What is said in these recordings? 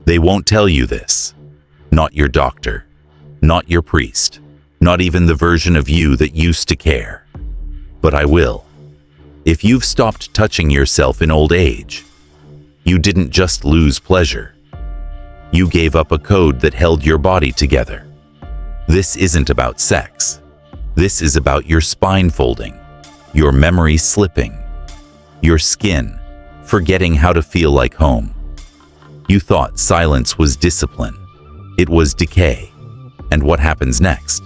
They won't tell you this. Not your doctor, not your priest, not even the version of you that used to care. But I will. If you've stopped touching yourself in old age, you didn't just lose pleasure. You gave up a code that held your body together. This isn't about sex. This is about your spine folding, your memory slipping, your skin forgetting how to feel like home. You thought silence was discipline. It was decay. And what happens next?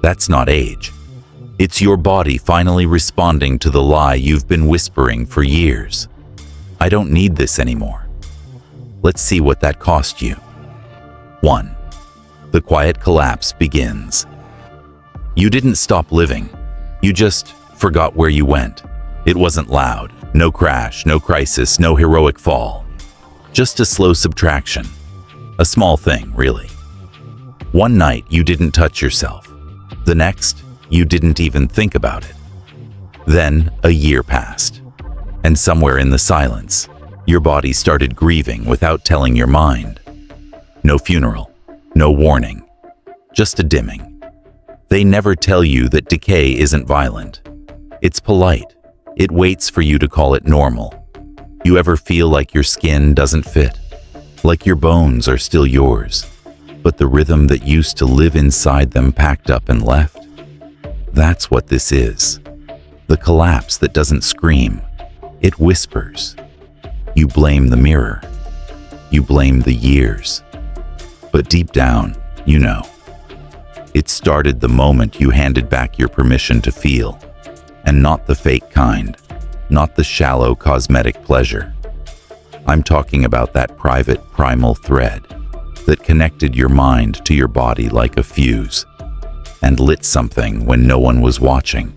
That's not age. It's your body finally responding to the lie you've been whispering for years. I don't need this anymore. Let's see what that cost you. 1. The quiet collapse begins. You didn't stop living. You just forgot where you went. It wasn't loud. No crash, no crisis, no heroic fall. Just a slow subtraction. A small thing, really. One night, you didn't touch yourself. The next, you didn't even think about it. Then, a year passed. And somewhere in the silence, your body started grieving without telling your mind. No funeral, no warning, just a dimming. They never tell you that decay isn't violent. It's polite. It waits for you to call it normal. You ever feel like your skin doesn't fit? Like your bones are still yours, but the rhythm that used to live inside them packed up and left? That's what this is. The collapse that doesn't scream. It whispers. You blame the mirror. You blame the years. But deep down, you know. It started the moment you handed back your permission to feel. And not the fake kind, not the shallow cosmetic pleasure. I'm talking about that private primal thread that connected your mind to your body like a fuse and lit something when no one was watching.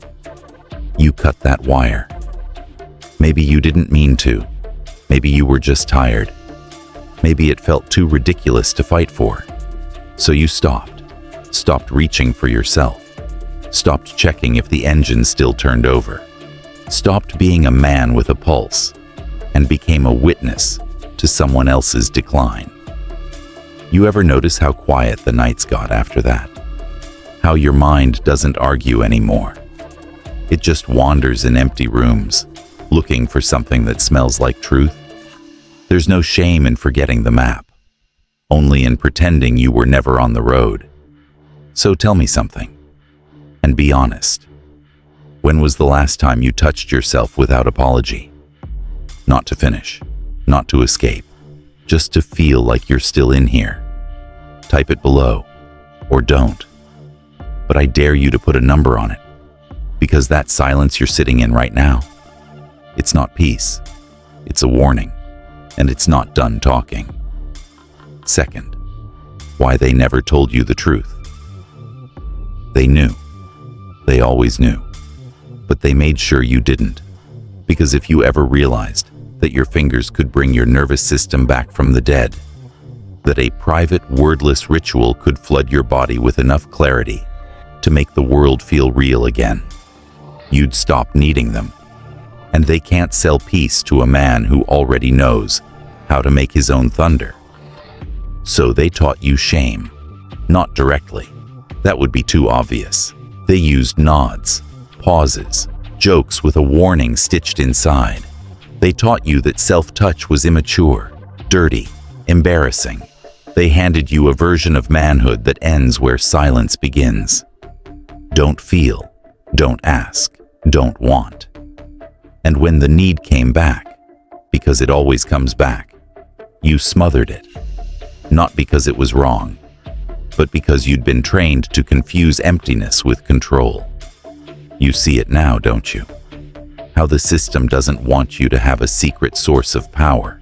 You cut that wire. Maybe you didn't mean to. Maybe you were just tired. Maybe it felt too ridiculous to fight for. So you stopped reaching for yourself. Stopped checking if the engine still turned over, stopped being a man with a pulse, and became a witness to someone else's decline. You ever notice how quiet the nights got after that? How your mind doesn't argue anymore. It just wanders in empty rooms, looking for something that smells like truth? There's no shame in forgetting the map, only in pretending you were never on the road. So tell me something. And be honest. When was the last time you touched yourself without apology? Not to finish, not to escape, just to feel like you're still in here. Type it below, or don't. But I dare you to put a number on it, because that silence you're sitting in right now, it's not peace, it's a warning, and it's not done talking. Second, why they never told you the truth. They knew. They always knew, but they made sure you didn't, because if you ever realized that your fingers could bring your nervous system back from the dead, that a private, wordless ritual could flood your body with enough clarity to make the world feel real again, you'd stop needing them. And they can't sell peace to a man who already knows how to make his own thunder. So they taught you shame, not directly. That would be too obvious. They used nods, pauses, jokes with a warning stitched inside. They taught you that self-touch was immature, dirty, embarrassing. They handed you a version of manhood that ends where silence begins. Don't feel, don't ask, don't want. And when the need came back, because it always comes back, you smothered it. Not because it was wrong, but because you'd been trained to confuse emptiness with control. You see it now, don't you? How the system doesn't want you to have a secret source of power.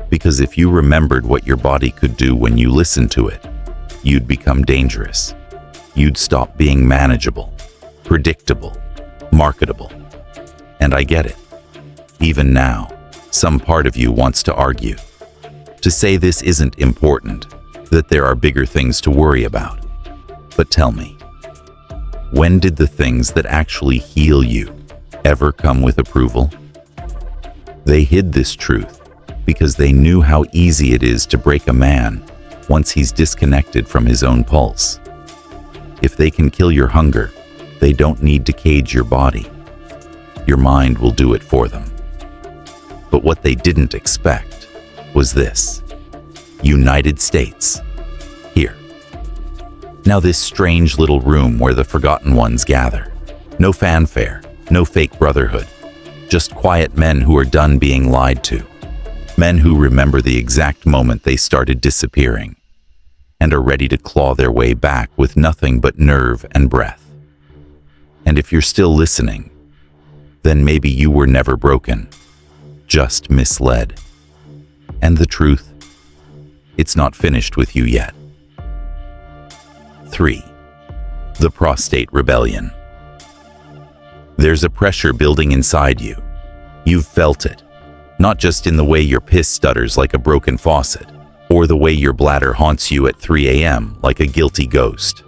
Because if you remembered what your body could do when you listened to it, you'd become dangerous. You'd stop being manageable, predictable, marketable. And I get it. Even now, some part of you wants to argue, to say this isn't important, that there are bigger things to worry about. But tell me, when did the things that actually heal you ever come with approval? They hid this truth because they knew how easy it is to break a man once he's disconnected from his own pulse. If they can kill your hunger, they don't need to cage your body. Your mind will do it for them. But what they didn't expect was this: United States. Here. Now this strange little room where the forgotten ones gather. No fanfare, no fake brotherhood. Just quiet men who are done being lied to. Men who remember the exact moment they started disappearing and are ready to claw their way back with nothing but nerve and breath. And if you're still listening, then maybe you were never broken, just misled. And the truth, it's not finished with you yet. 3. The prostate rebellion. There's a pressure building inside you. You've felt it, not just in the way your piss stutters like a broken faucet, or the way your bladder haunts you at 3 a.m. like a guilty ghost.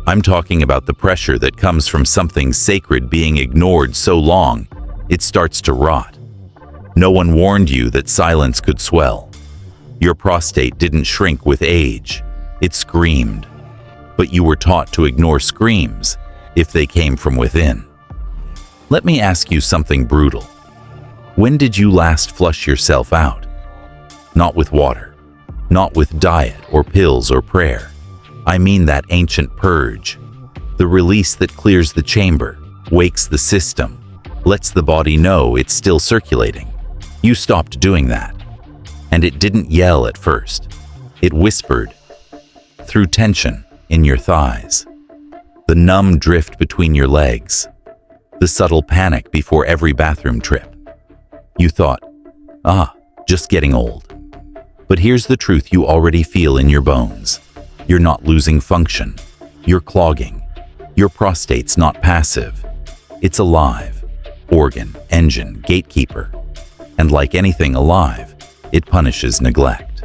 I'm talking about the pressure that comes from something sacred being ignored so long, it starts to rot. No one warned you that silence could swell. Your prostate didn't shrink with age, it screamed. But you were taught to ignore screams if they came from within. Let me ask you something brutal. When did you last flush yourself out? Not with water, not with diet or pills or prayer. I mean that ancient purge, the release that clears the chamber, wakes the system, lets the body know it's still circulating. You stopped doing that. And it didn't yell at first. It whispered through tension in your thighs, the numb drift between your legs, the subtle panic before every bathroom trip. You thought, just getting old. But here's the truth you already feel in your bones. You're not losing function. You're clogging. Your prostate's not passive. It's alive. Organ, engine, gatekeeper. And like anything alive, it punishes neglect.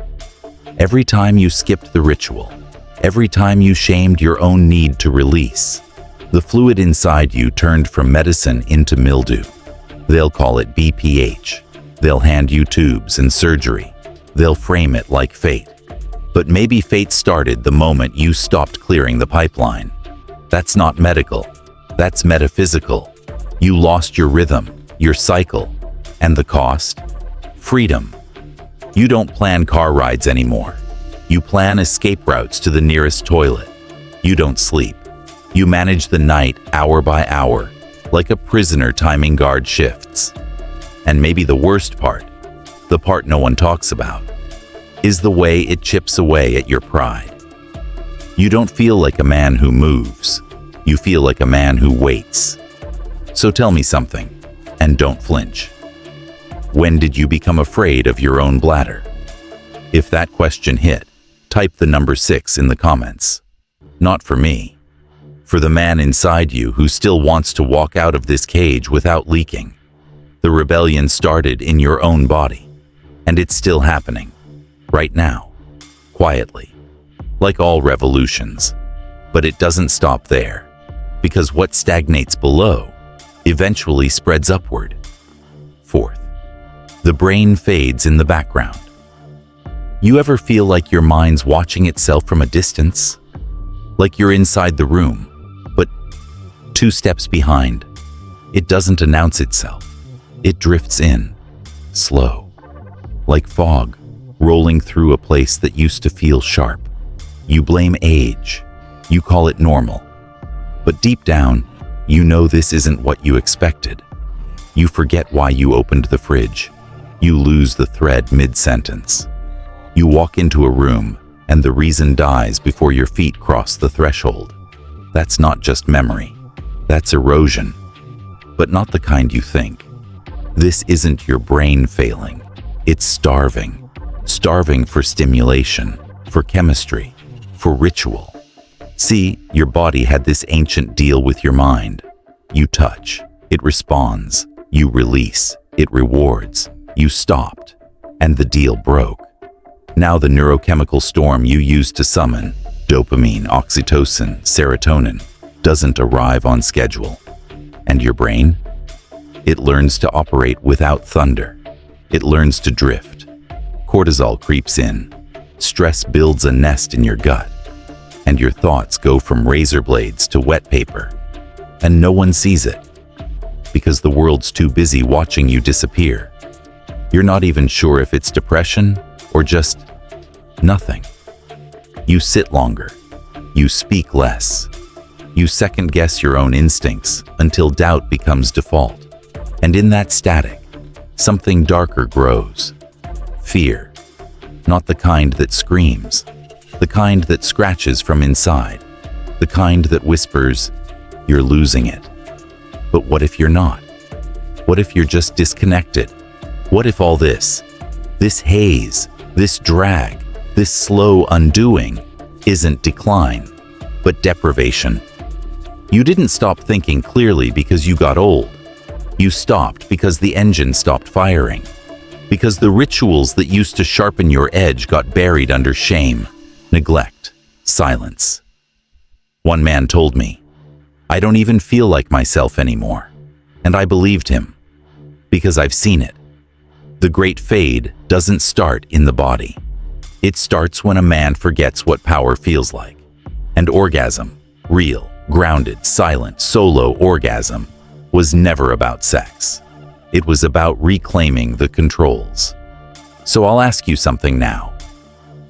Every time you skipped the ritual, every time you shamed your own need to release, the fluid inside you turned from medicine into mildew. They'll call it BPH. They'll hand you tubes and surgery. They'll frame it like fate. But maybe fate started the moment you stopped clearing the pipeline. That's not medical. That's metaphysical. You lost your rhythm, your cycle, and the cost? Freedom. You don't plan car rides anymore. You plan escape routes to the nearest toilet. You don't sleep. You manage the night hour by hour, like a prisoner timing guard shifts. And maybe the worst part, the part no one talks about, is the way it chips away at your pride. You don't feel like a man who moves. You feel like a man who waits. So tell me something, and don't flinch. When did you become afraid of your own bladder? If that question hit, type the number 6 in the comments. Not for me. For the man inside you who still wants to walk out of this cage without leaking. The rebellion started in your own body, and it's still happening, right now, quietly, like all revolutions. But it doesn't stop there, because what stagnates below eventually spreads upward. 4th, the brain fades in the background. You ever feel like your mind's watching itself from a distance? Like you're inside the room, but 2 steps behind. It doesn't announce itself. It drifts in, slow, like fog, rolling through a place that used to feel sharp. You blame age. You call it normal. But deep down, you know this isn't what you expected. You forget why you opened the fridge. You lose the thread mid-sentence. You walk into a room, and the reason dies before your feet cross the threshold. That's not just memory. That's erosion. But not the kind you think. This isn't your brain failing. It's starving. Starving for stimulation, for chemistry, for ritual. See, your body had this ancient deal with your mind. You touch, it responds. You release, it rewards. You stopped, and the deal broke. Now the neurochemical storm you used to summon, dopamine, oxytocin, serotonin, doesn't arrive on schedule. And your brain? It learns to operate without thunder. It learns to drift, Cortisol creeps in, stress builds a nest in your gut, and your thoughts go from razor blades to wet paper. And no one sees it, because the world's too busy watching you disappear. You're not even sure if it's depression or just nothing. You sit longer. You speak less. You second-guess your own instincts until doubt becomes default. And in that static, something darker grows. Fear. Not the kind that screams. The kind that scratches from inside. The kind that whispers, "You're losing it." But what if you're not? What if you're just disconnected? What if all this haze, this drag, this slow undoing isn't decline, but deprivation? You didn't stop thinking clearly because you got old. You stopped because the engine stopped firing, because the rituals that used to sharpen your edge got buried under shame, neglect, silence. One man told me, "I don't even feel like myself anymore." And I believed him, because I've seen it. The great fade doesn't start in the body. It starts when a man forgets what power feels like. And orgasm, real, grounded, silent, solo orgasm, was never about sex. It was about reclaiming the controls. So I'll ask you something now.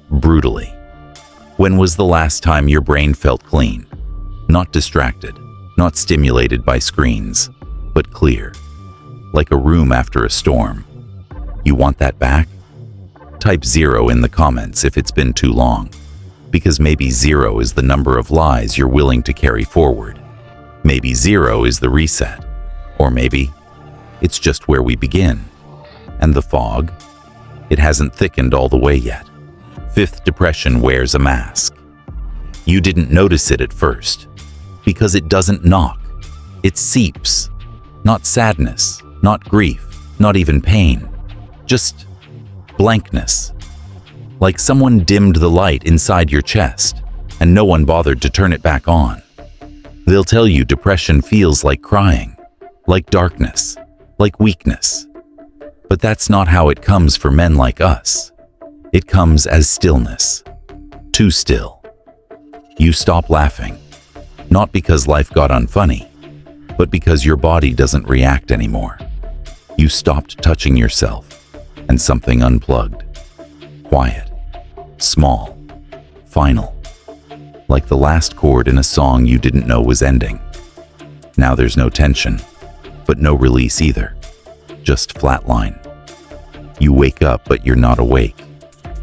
Brutally. When was the last time your brain felt clean? Not distracted, not stimulated by screens, but clear. Like a room after a storm. You want that back? Type 0 in the comments if it's been too long, because maybe 0 is the number of lies you're willing to carry forward. Maybe 0 is the reset, or maybe it's just where we begin. And the fog? It hasn't thickened all the way yet. Fifth depression wears a mask. You didn't notice it at first, because it doesn't knock. It seeps. Not sadness, not grief, not even pain. Just blankness. Like someone dimmed the light inside your chest, and no one bothered to turn it back on. They'll tell you depression feels like crying, like darkness, like weakness. But that's not how it comes for men like us. It comes as stillness. Too still. You stop laughing, not because life got unfunny, but because your body doesn't react anymore. You stopped touching yourself, and something unplugged. Quiet. Small. Final. Like the last chord in a song you didn't know was ending. Now there's no tension, but no release either. Just flatline. You wake up, but you're not awake.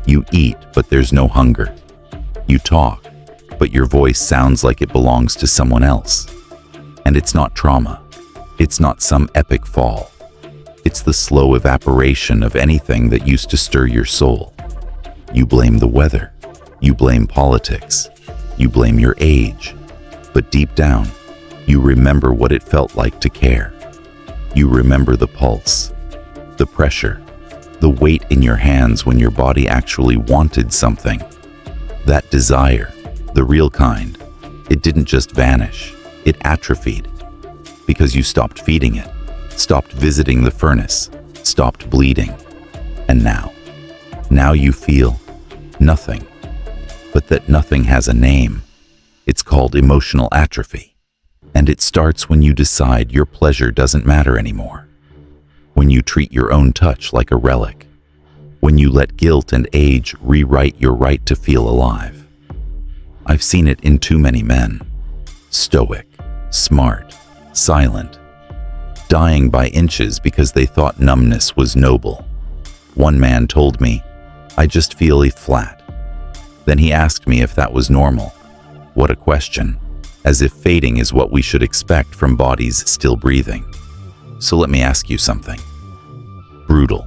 You eat, but there's no hunger. You talk, but your voice sounds like it belongs to someone else. And it's not trauma. It's not some epic fall. It's the slow evaporation of anything that used to stir your soul. You blame the weather. You blame politics. You blame your age. But deep down, you remember what it felt like to care. You remember the pulse, the pressure, the weight in your hands when your body actually wanted something. That desire, the real kind, it didn't just vanish, it atrophied. Because you stopped feeding it, stopped visiting the furnace, stopped bleeding. And now you feel nothing. But that nothing has a name. It's called emotional atrophy. And it starts when you decide your pleasure doesn't matter anymore. When you treat your own touch like a relic. When you let guilt and age rewrite your right to feel alive. I've seen it in too many men. Stoic, smart, silent. Dying by inches because they thought numbness was noble. One man told me, "I just feel flat." Then he asked me if that was normal. What a question, as if fading is what we should expect from bodies still breathing. So let me ask you something. Brutal,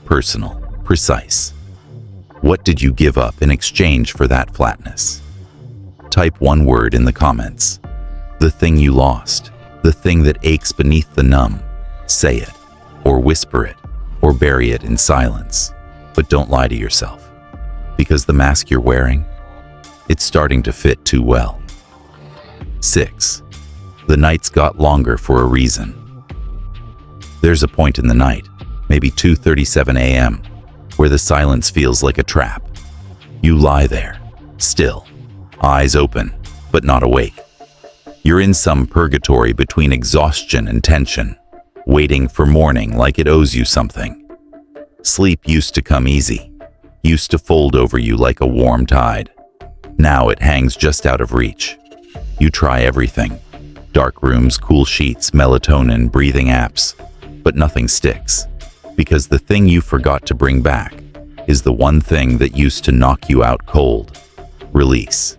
personal, precise. What did you give up in exchange for that flatness? Type one word in the comments. The thing you lost, the thing that aches beneath the numb. Say it, or whisper it, or bury it in silence. But don't lie to yourself. Because the mask you're wearing, it's starting to fit too well. 6. The nights got longer for a reason. There's a point in the night, maybe 2:37 a.m., where the silence feels like a trap. You lie there, still, eyes open, but not awake. You're in some purgatory between exhaustion and tension, waiting for morning like it owes you something. Sleep used to come easy, used to fold over you like a warm tide. Now it hangs just out of reach. You try everything. Dark rooms, cool sheets, melatonin, breathing apps, but nothing sticks. Because the thing you forgot to bring back is the one thing that used to knock you out cold. Release.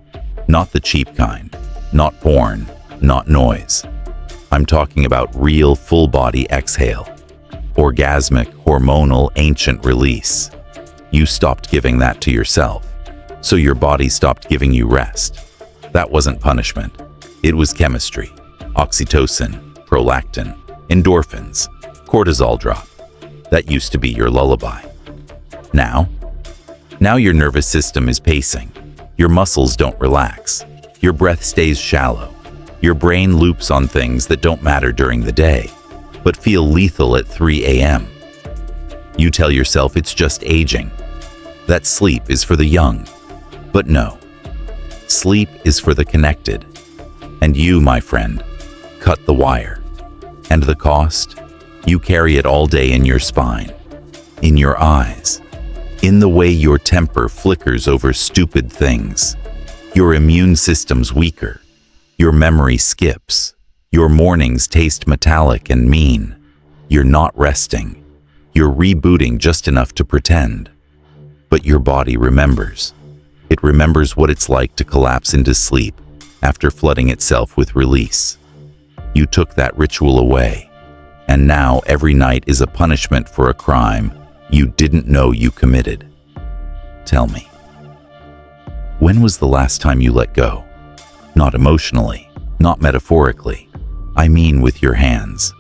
Not the cheap kind. Not porn. Not noise. I'm talking about real full-body exhale. Orgasmic, hormonal, ancient release. You stopped giving that to yourself, so your body stopped giving you rest. That wasn't punishment. It was chemistry. Oxytocin, prolactin, endorphins, cortisol drop. That used to be your lullaby. Now your nervous system is pacing. Your muscles don't relax. Your breath stays shallow. Your brain loops on things that don't matter during the day, but feel lethal at 3 a.m. You tell yourself it's just aging, that sleep is for the young. But no, sleep is for the connected. And you, my friend, cut the wire. And the cost? You carry it all day in your spine, in your eyes, in the way your temper flickers over stupid things. Your immune system's weaker. Your memory skips. Your mornings taste metallic and mean. You're not resting. You're rebooting just enough to pretend. But your body remembers. It remembers what it's like to collapse into sleep after flooding itself with release. You took that ritual away, and now every night is a punishment for a crime you didn't know you committed. Tell me, when was the last time you let go? Not emotionally, not metaphorically. I mean with your hands,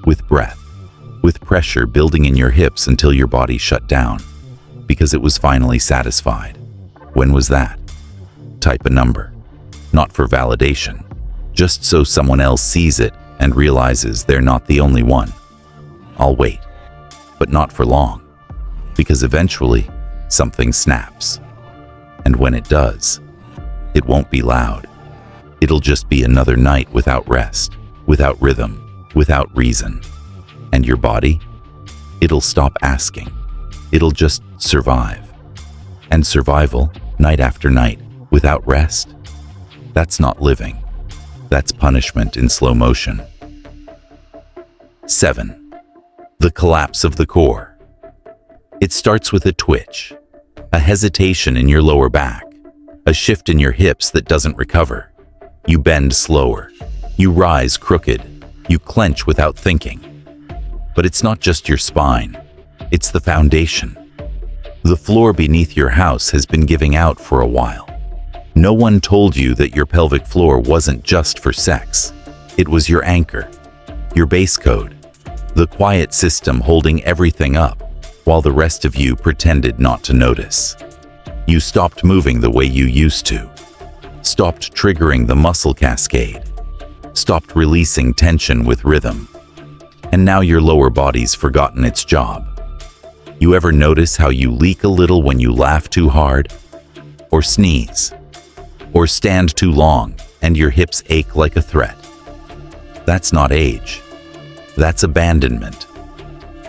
with breath, with pressure building in your hips until your body shut down, because it was finally satisfied. When was that? Type a number. Not for validation, just so someone else sees it and realizes they're not the only one. I'll wait, but not for long, because eventually something snaps. And when it does, it won't be loud. It'll just be another night without rest, without rhythm, without reason. And your body? It'll stop asking. It'll just survive. And survival, night after night, without rest? That's not living. That's punishment in slow motion. 7. The collapse of the core. It starts with a twitch, a hesitation in your lower back, a shift in your hips that doesn't recover. You bend slower. You rise crooked. You clench without thinking. But it's not just your spine. It's the foundation. The floor beneath your house has been giving out for a while. No one told you that your pelvic floor wasn't just for sex. It was your anchor, your base code, the quiet system holding everything up while the rest of you pretended not to notice. You stopped moving the way you used to, stopped triggering the muscle cascade, stopped releasing tension with rhythm. And now your lower body's forgotten its job. You ever notice how you leak a little when you laugh too hard? Or sneeze? Or stand too long and your hips ache like a threat? That's not age. That's abandonment.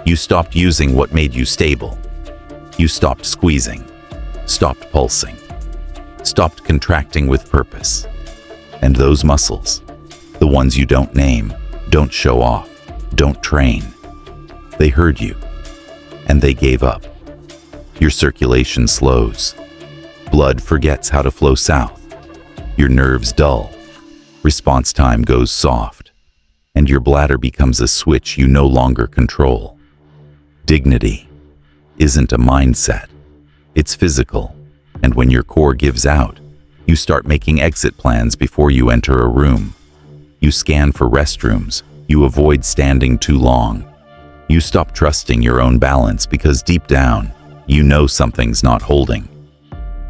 You stopped using what made you stable. You stopped squeezing, stopped pulsing, stopped contracting with purpose. And those muscles, the ones you don't name, don't show off, don't train, they heard you, and they gave up. Your circulation slows. Blood forgets how to flow south. Your nerves dull. Response time goes soft. And your bladder becomes a switch you no longer control. Dignity isn't a mindset. It's physical. And when your core gives out, you start making exit plans before you enter a room. You scan for restrooms. You avoid standing too long. You stop trusting your own balance because deep down, you know something's not holding.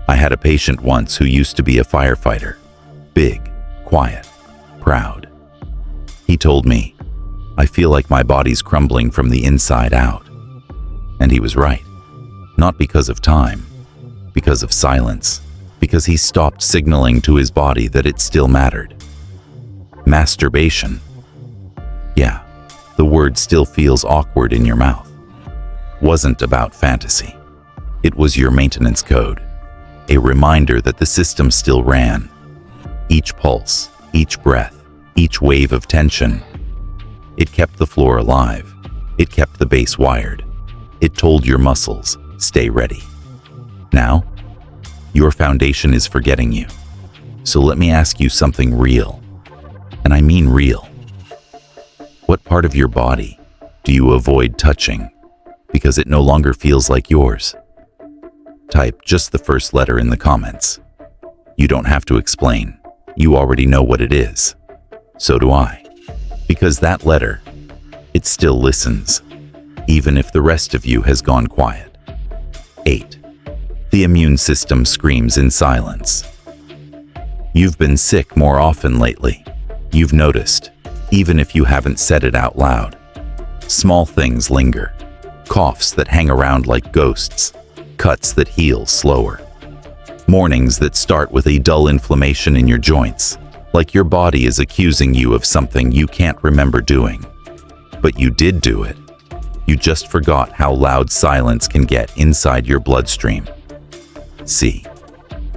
I had a patient once who used to be a firefighter. Big, quiet, proud. He told me, "I feel like my body's crumbling from the inside out." And he was right. Not because of time, because of silence, because he stopped signaling to his body that it still mattered. Masturbation. Yeah, the word still feels awkward in your mouth. Wasn't about fantasy. It was your maintenance code, a reminder that the system still ran. Each pulse, each breath, each wave of tension. It kept the floor alive. It kept the base wired. It told your muscles, stay ready. Now, your foundation is forgetting you. So let me ask you something real. And I mean real. What part of your body do you avoid touching because it no longer feels like yours? Type just the first letter in the comments. You don't have to explain. You already know what it is. So do I. Because that letter, it still listens, even if the rest of you has gone quiet. 8. The immune system screams in silence. You've been sick more often lately. You've noticed, even if you haven't said it out loud. Small things linger. Coughs that hang around like ghosts. Cuts that heal slower. Mornings that start with a dull inflammation in your joints, like your body is accusing you of something you can't remember doing. But you did do it. You just forgot how loud silence can get inside your bloodstream. See,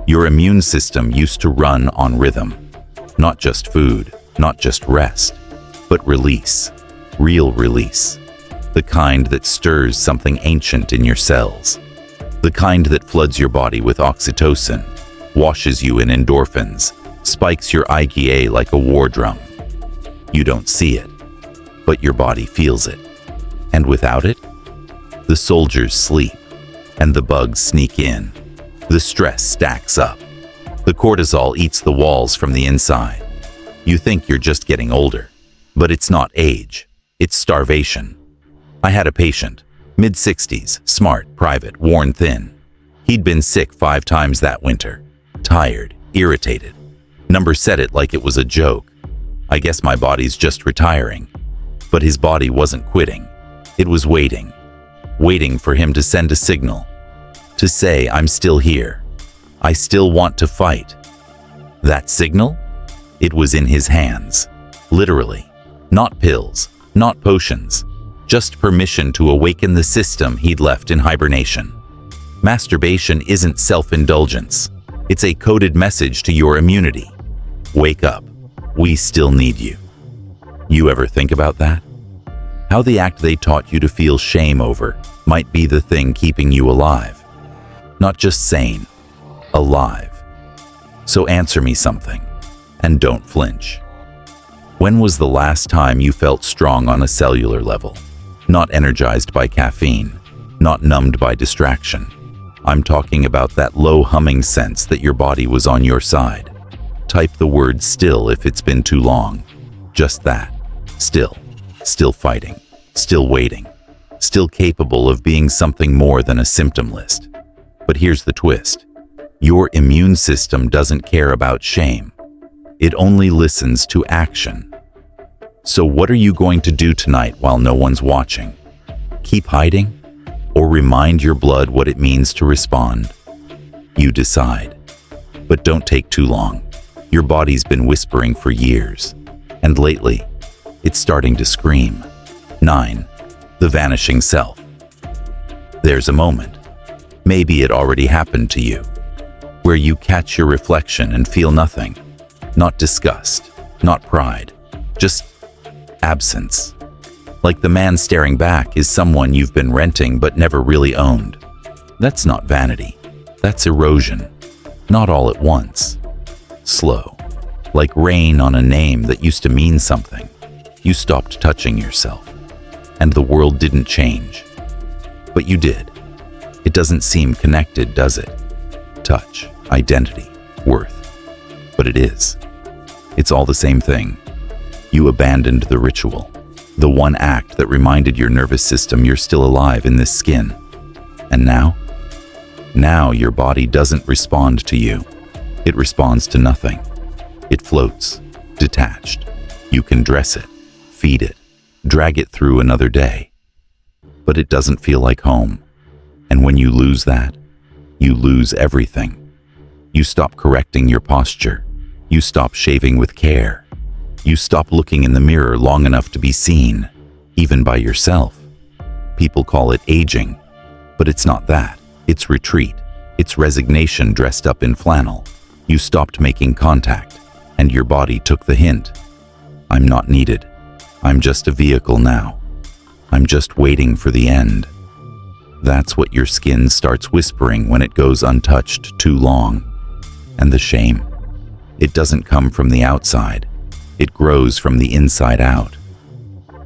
your immune system used to run on rhythm. Not just food, not just rest, but release. Real release. The kind that stirs something ancient in your cells. The kind that floods your body with oxytocin, washes you in endorphins, spikes your IgA like a war drum. You don't see it, but your body feels it. And without it, the soldiers sleep, and the bugs sneak in. The stress stacks up. The cortisol eats the walls from the inside. You think you're just getting older, but it's not age, it's starvation. I had a patient, mid-60s, smart, private, worn thin. He'd been sick 5 times that winter. Tired, irritated. Number said it like it was a joke. I guess my body's just retiring. But his body wasn't quitting. It was waiting. Waiting for him to send a signal. To say, I'm still here. I still want to fight. That signal? It was in his hands. Literally. Not pills, not potions. Just permission to awaken the system he'd left in hibernation. Masturbation isn't self-indulgence. It's a coded message to your immunity. Wake up. We still need you. You ever think about that? How the act they taught you to feel shame over might be the thing keeping you alive. Not just sane, alive. So answer me something, and don't flinch. When was the last time you felt strong on a cellular level? Not energized by caffeine, not numbed by distraction. I'm talking about that low humming sense that your body was on your side. Type the word still if it's been too long. Just that. Still. Still fighting. Still waiting. Still capable of being something more than a symptom list. But here's the twist. Your immune system doesn't care about shame. It only listens to action. So what are you going to do tonight while no one's watching? Keep hiding? Or remind your blood what it means to respond? You decide. But don't take too long. Your body's been whispering for years. And lately, it's starting to scream. 9. The vanishing self. There's a moment. Maybe it already happened to you. Where you catch your reflection and feel nothing. Not disgust, not pride. Just absence. Like the man staring back is someone you've been renting but never really owned. That's not vanity. That's erosion. Not all at once. Slow. Like rain on a name that used to mean something. You stopped touching yourself. And the world didn't change. But you did. It doesn't seem connected, does it? Touch, identity, worth. But it is. It's all the same thing. You abandoned the ritual, the one act that reminded your nervous system you're still alive in this skin. And now? Now your body doesn't respond to you. It responds to nothing. It floats, detached. You can dress it, feed it, drag it through another day. But it doesn't feel like home. And when you lose that, you lose everything. You stop correcting your posture. You stop shaving with care. You stop looking in the mirror long enough to be seen, even by yourself. People call it aging, but it's not that. It's retreat. It's resignation dressed up in flannel. You stopped making contact, and your body took the hint. I'm not needed. I'm just a vehicle now. I'm just waiting for the end. That's what your skin starts whispering when it goes untouched too long. And the shame, it doesn't come from the outside. It grows from the inside out.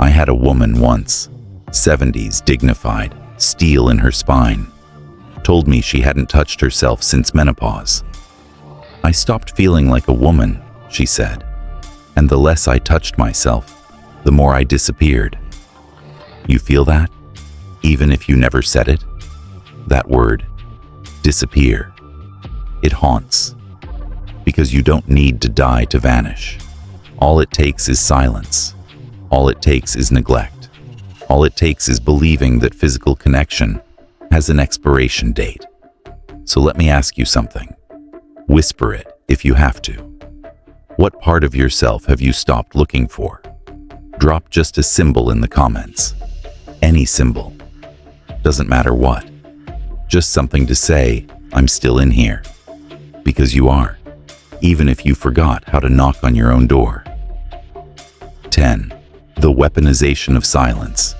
I had a woman once, 70s, dignified, steel in her spine, told me she hadn't touched herself since menopause. I stopped feeling like a woman, she said, and the less I touched myself, the more I disappeared. You feel that? Even if you never said it? That word, disappear. It haunts. Because you don't need to die to vanish. All it takes is silence. All it takes is neglect. All it takes is believing that physical connection has an expiration date. So let me ask you something. Whisper it if you have to. What part of yourself have you stopped looking for? Drop just a symbol in the comments. Any symbol. Doesn't matter what. Just something to say, I'm still in here. Because you are. Even if you forgot how to knock on your own door. 10. The weaponization of silence.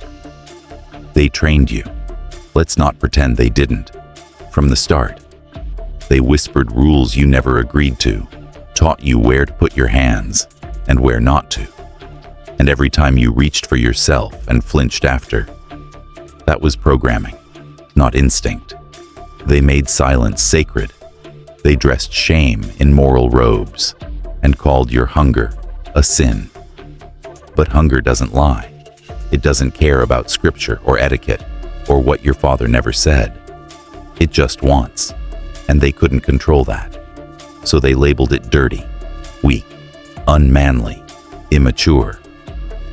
They trained you. Let's not pretend they didn't. From the start. They whispered rules you never agreed to, taught you where to put your hands and where not to. And every time you reached for yourself and flinched after, that was programming, not instinct. They made silence sacred. They dressed shame in moral robes and called your hunger a sin. But hunger doesn't lie. It doesn't care about scripture or etiquette or what your father never said. It just wants, and they couldn't control that. So they labeled it dirty, weak, unmanly, immature.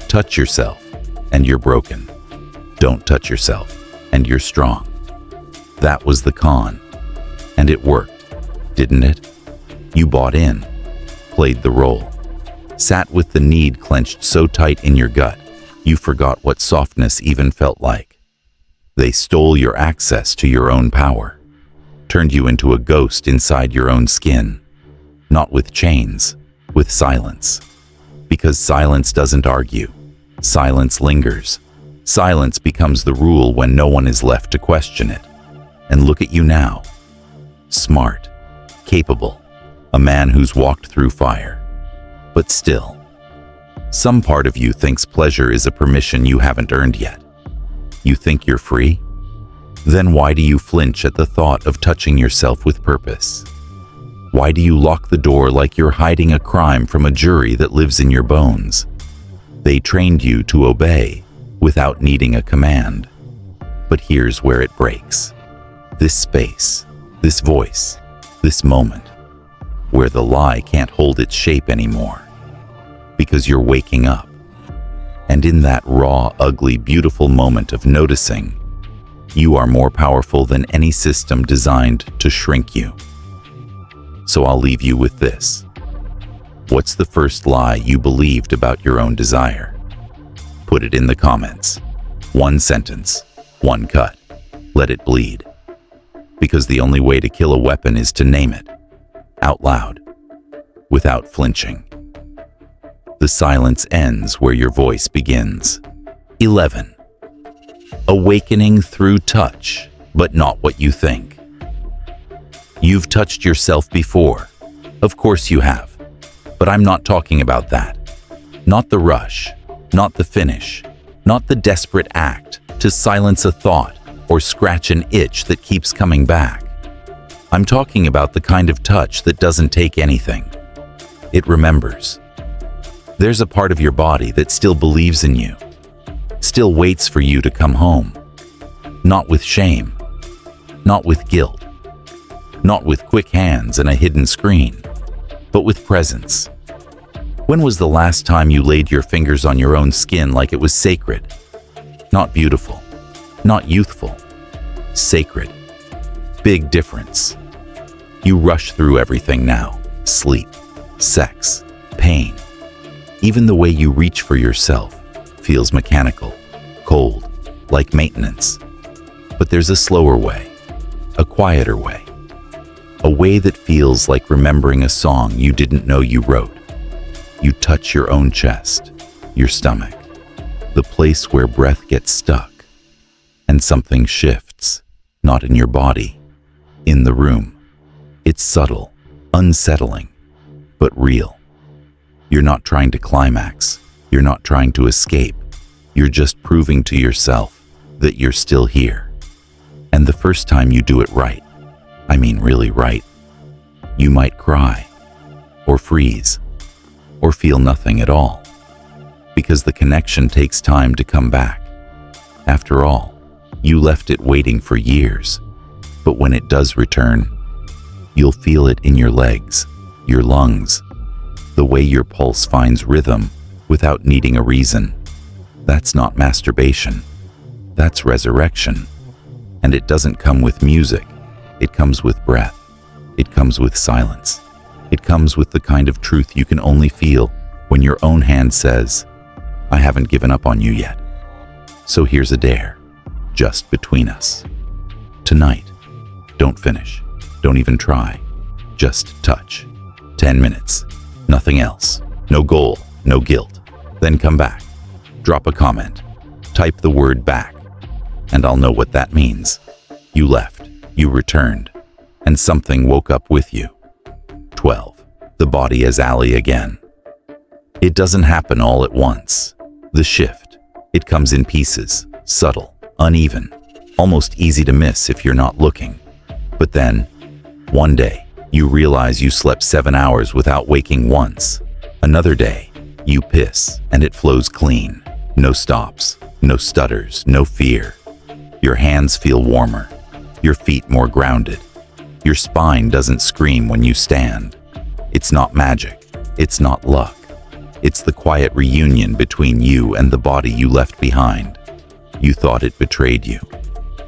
Touch yourself, and you're broken. Don't touch yourself, and you're strong. That was the con. And it worked, didn't it? You bought in, played the role, sat with the need clenched so tight in your gut, you forgot what softness even felt like. They stole your access to your own power, turned you into a ghost inside your own skin. Not with chains, with silence. Because silence doesn't argue. Silence lingers. Silence becomes the rule when no one is left to question it. And look at you now. Smart, capable, a man who's walked through fire. But still, some part of you thinks pleasure is a permission you haven't earned yet. You think you're free? Then why do you flinch at the thought of touching yourself with purpose? Why do you lock the door like you're hiding a crime from a jury that lives in your bones? They trained you to obey without needing a command. But here's where it breaks. This space, this voice, this moment, where the lie can't hold its shape anymore. Because you're waking up. And in that raw, ugly, beautiful moment of noticing, you are more powerful than any system designed to shrink you. So I'll leave you with this. What's the first lie you believed about your own desire? Put it in the comments. One sentence, one cut. Let it bleed. Because the only way to kill a weapon is to name it, out loud, without flinching. The silence ends where your voice begins. 11. Awakening through touch, but not what you think. You've touched yourself before. Of course you have. But I'm not talking about that. Not the rush, not the finish, not the desperate act to silence a thought or scratch an itch that keeps coming back. I'm talking about the kind of touch that doesn't take anything. It remembers. There's a part of your body that still believes in you, still waits for you to come home. Not with shame, not with guilt, not with quick hands and a hidden screen, but with presence. When was the last time you laid your fingers on your own skin like it was sacred? Not beautiful, not youthful, sacred. Big difference. You rush through everything now. Sleep, sex, pain. Even the way you reach for yourself feels mechanical, cold, like maintenance. But there's a slower way, a quieter way. A way that feels like remembering a song you didn't know you wrote. You touch your own chest, your stomach, the place where breath gets stuck, and something shifts, not in your body, in the room. It's subtle, unsettling, but real. You're not trying to climax. You're not trying to escape. You're just proving to yourself that you're still here. And the first time you do it right, I mean really right, you might cry, or freeze, or feel nothing at all, because the connection takes time to come back. After all, you left it waiting for years, but when it does return, you'll feel it in your legs, your lungs, the way your pulse finds rhythm without needing a reason. That's not masturbation. That's resurrection. And it doesn't come with music. It comes with breath. It comes with silence. It comes with the kind of truth you can only feel when your own hand says, I haven't given up on you yet. So here's a dare, just between us. Tonight, don't finish. Don't even try. Just touch. 10 minutes. Nothing else. No goal. No guilt. Then come back. Drop a comment. Type the word back. And I'll know what that means. You left. You returned. And something woke up with you. 12. The body as Ali again. It doesn't happen all at once. The shift. It comes in pieces. Subtle. Uneven. Almost easy to miss if you're not looking. But then, one day, you realize you slept 7 hours without waking once. Another day, you piss and it flows clean. No stops, no stutters, no fear. Your hands feel warmer, your feet more grounded. Your spine doesn't scream when you stand. It's not magic, it's not luck. It's the quiet reunion between you and the body you left behind. You thought it betrayed you,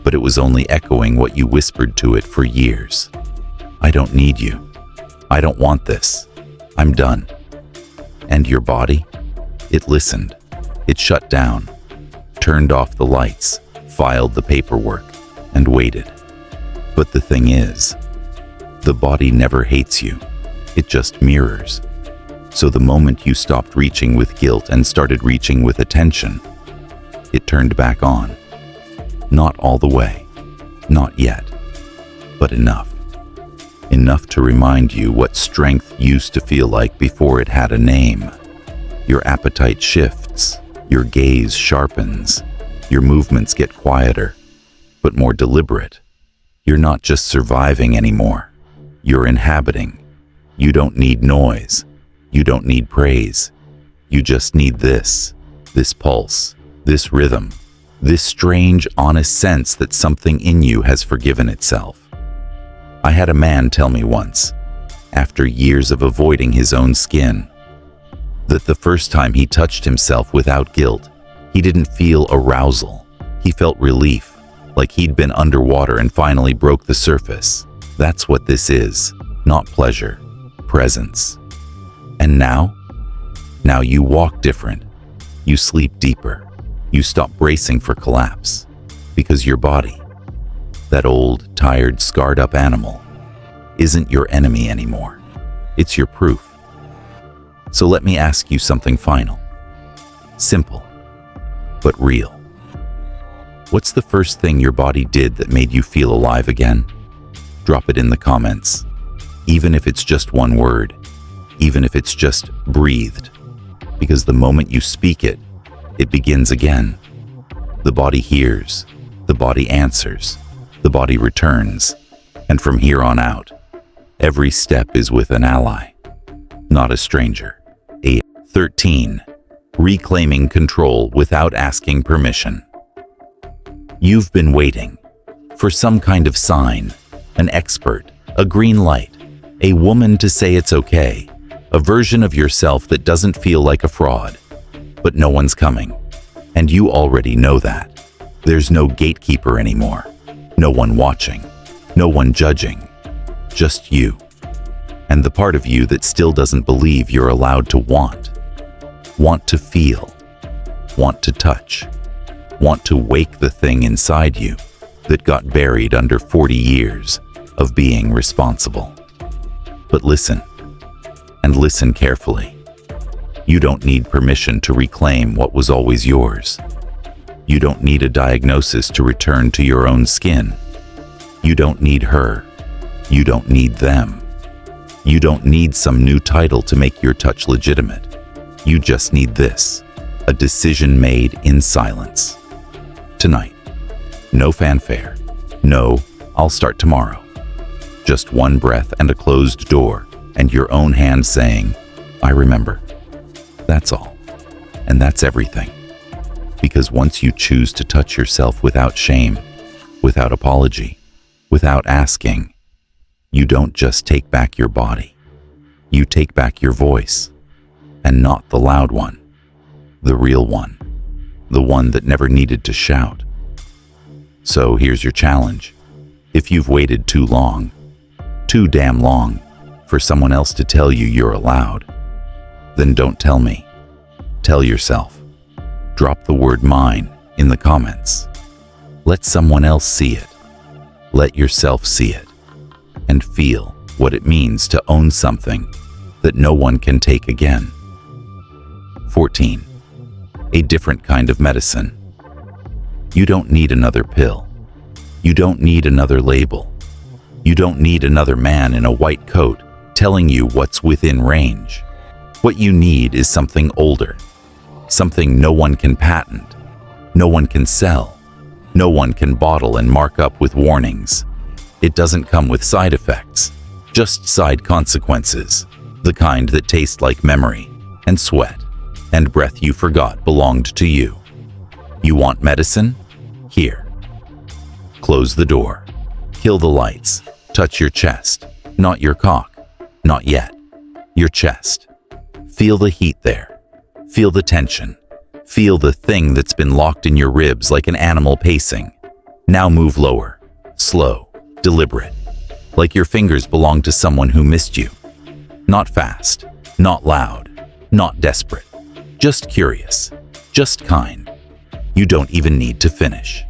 but it was only echoing what you whispered to it for years. I don't need you. I don't want this. I'm done. And your body? It listened. It shut down, turned off the lights, filed the paperwork, and waited. But the thing is, the body never hates you. It just mirrors. So the moment you stopped reaching with guilt and started reaching with attention, it turned back on. Not all the way. Not yet. But enough. Enough to remind you what strength used to feel like before it had a name. Your appetite shifts, your gaze sharpens, your movements get quieter, but more deliberate. You're not just surviving anymore. You're inhabiting. You don't need noise. You don't need praise. You just need this pulse, this rhythm, this strange, honest sense that something in you has forgiven itself. I had a man tell me once, after years of avoiding his own skin, that the first time he touched himself without guilt, he didn't feel arousal. He felt relief, like he'd been underwater and finally broke the surface. That's what this is, not pleasure, presence. And now you walk different. You sleep deeper. You stop bracing for collapse. Because your body, that old, tired, scarred-up animal, isn't your enemy anymore. It's your proof. So let me ask you something final. Simple, but real. What's the first thing your body did that made you feel alive again? Drop it in the comments. Even if it's just one word, even if it's just breathed. Because the moment you speak it, it begins again. The body hears, the body answers, the body returns, and from here on out, every step is with an ally, not a stranger. 13. Reclaiming control without asking permission. You've been waiting for some kind of sign, an expert, a green light, a woman to say it's okay, a version of yourself that doesn't feel like a fraud. But no one's coming, and you already know that. There's no gatekeeper anymore. No one watching, no one judging, just you. And the part of you that still doesn't believe you're allowed to want to feel, want to touch, want to wake the thing inside you that got buried under 40 years of being responsible. But listen, and listen carefully. You don't need permission to reclaim what was always yours. You don't need a diagnosis to return to your own skin. You don't need her. You don't need them. You don't need some new title to make your touch legitimate. You just need this, a decision made in silence. Tonight. No fanfare. No, I'll start tomorrow. Just one breath and a closed door, and your own hand saying, I remember. That's all. And that's everything. Because once you choose to touch yourself without shame, without apology, without asking, you don't just take back your body. You take back your voice, and not the loud one, the real one, the one that never needed to shout. So here's your challenge. If you've waited too long, too damn long, for someone else to tell you you're allowed, then don't tell me. Tell yourself. Drop the word mine in the comments. Let someone else see it. Let yourself see it. And feel what it means to own something that no one can take again. 14. A different kind of medicine. You don't need another pill. You don't need another label. You don't need another man in a white coat telling you what's within range. What you need is something older, something no one can patent, no one can sell, no one can bottle and mark up with warnings. It doesn't come with side effects, just side consequences, the kind that taste like memory and sweat and breath you forgot belonged to you. You want medicine? Here. Close the door. Kill the lights. Touch your chest, not your cock. Not yet. Your chest. Feel the heat there. Feel the tension. Feel the thing that's been locked in your ribs like an animal pacing. Now move lower. Slow. Deliberate. Like your fingers belong to someone who missed you. Not fast. Not loud. Not desperate. Just curious. Just kind. You don't even need to finish.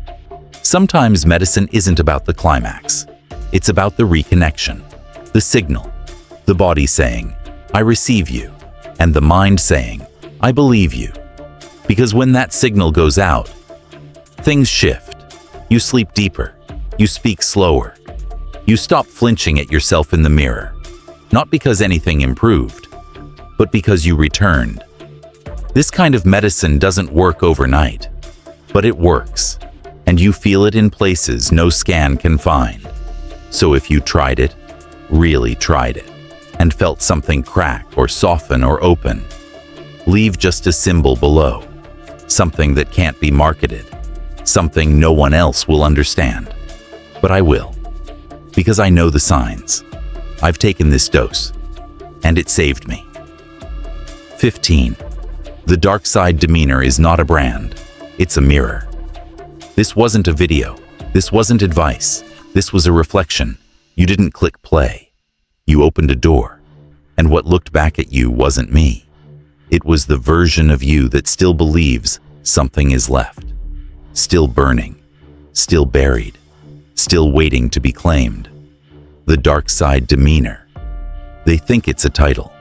Sometimes medicine isn't about the climax. It's about the reconnection. The signal. The body saying, I receive you. And the mind saying, I believe you. Because when that signal goes out, things shift. You sleep deeper. You speak slower. You stop flinching at yourself in the mirror. Not because anything improved, but because you returned. This kind of medicine doesn't work overnight, but it works. And you feel it in places no scan can find. So if you tried it, really tried it, and felt something crack or soften or open, leave just a symbol below. Something that can't be marketed. Something no one else will understand. But I will. Because I know the signs. I've taken this dose, and it saved me. 15. The Darkside Demeanor is not a brand. It's a mirror. This wasn't a video. This wasn't advice. This was a reflection. You didn't click play. You opened a door, and what looked back at you wasn't me. It was the version of you that still believes something is left. Still burning. Still buried. Still waiting to be claimed. The Darkside Demeanor. They think it's a title,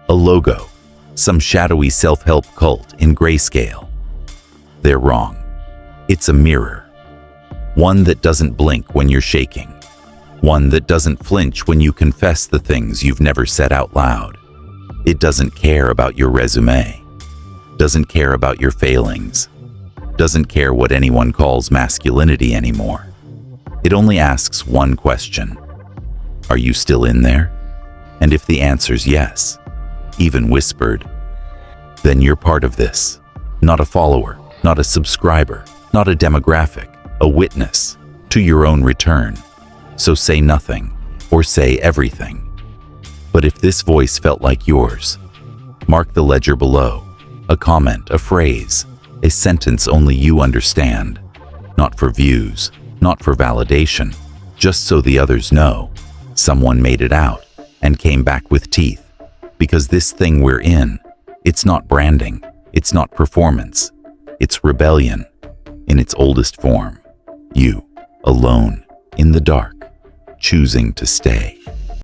a logo, some shadowy self-help cult in grayscale. They're wrong. It's a mirror. One that doesn't blink when you're shaking. One that doesn't flinch when you confess the things you've never said out loud. It doesn't care about your resume. Doesn't care about your failings. Doesn't care what anyone calls masculinity anymore. It only asks one question. Are you still in there? And if the answer's yes, even whispered, then you're part of this. Not a follower, not a subscriber, not a demographic, a witness to your own return. So say nothing, or say everything. But if this voice felt like yours, mark the ledger below, a comment, a phrase, a sentence only you understand, not for views, not for validation, just so the others know. Someone made it out and came back with teeth. Because this thing we're in, it's not branding, it's not performance, it's rebellion in its oldest form. You, alone, in the dark, choosing to stay.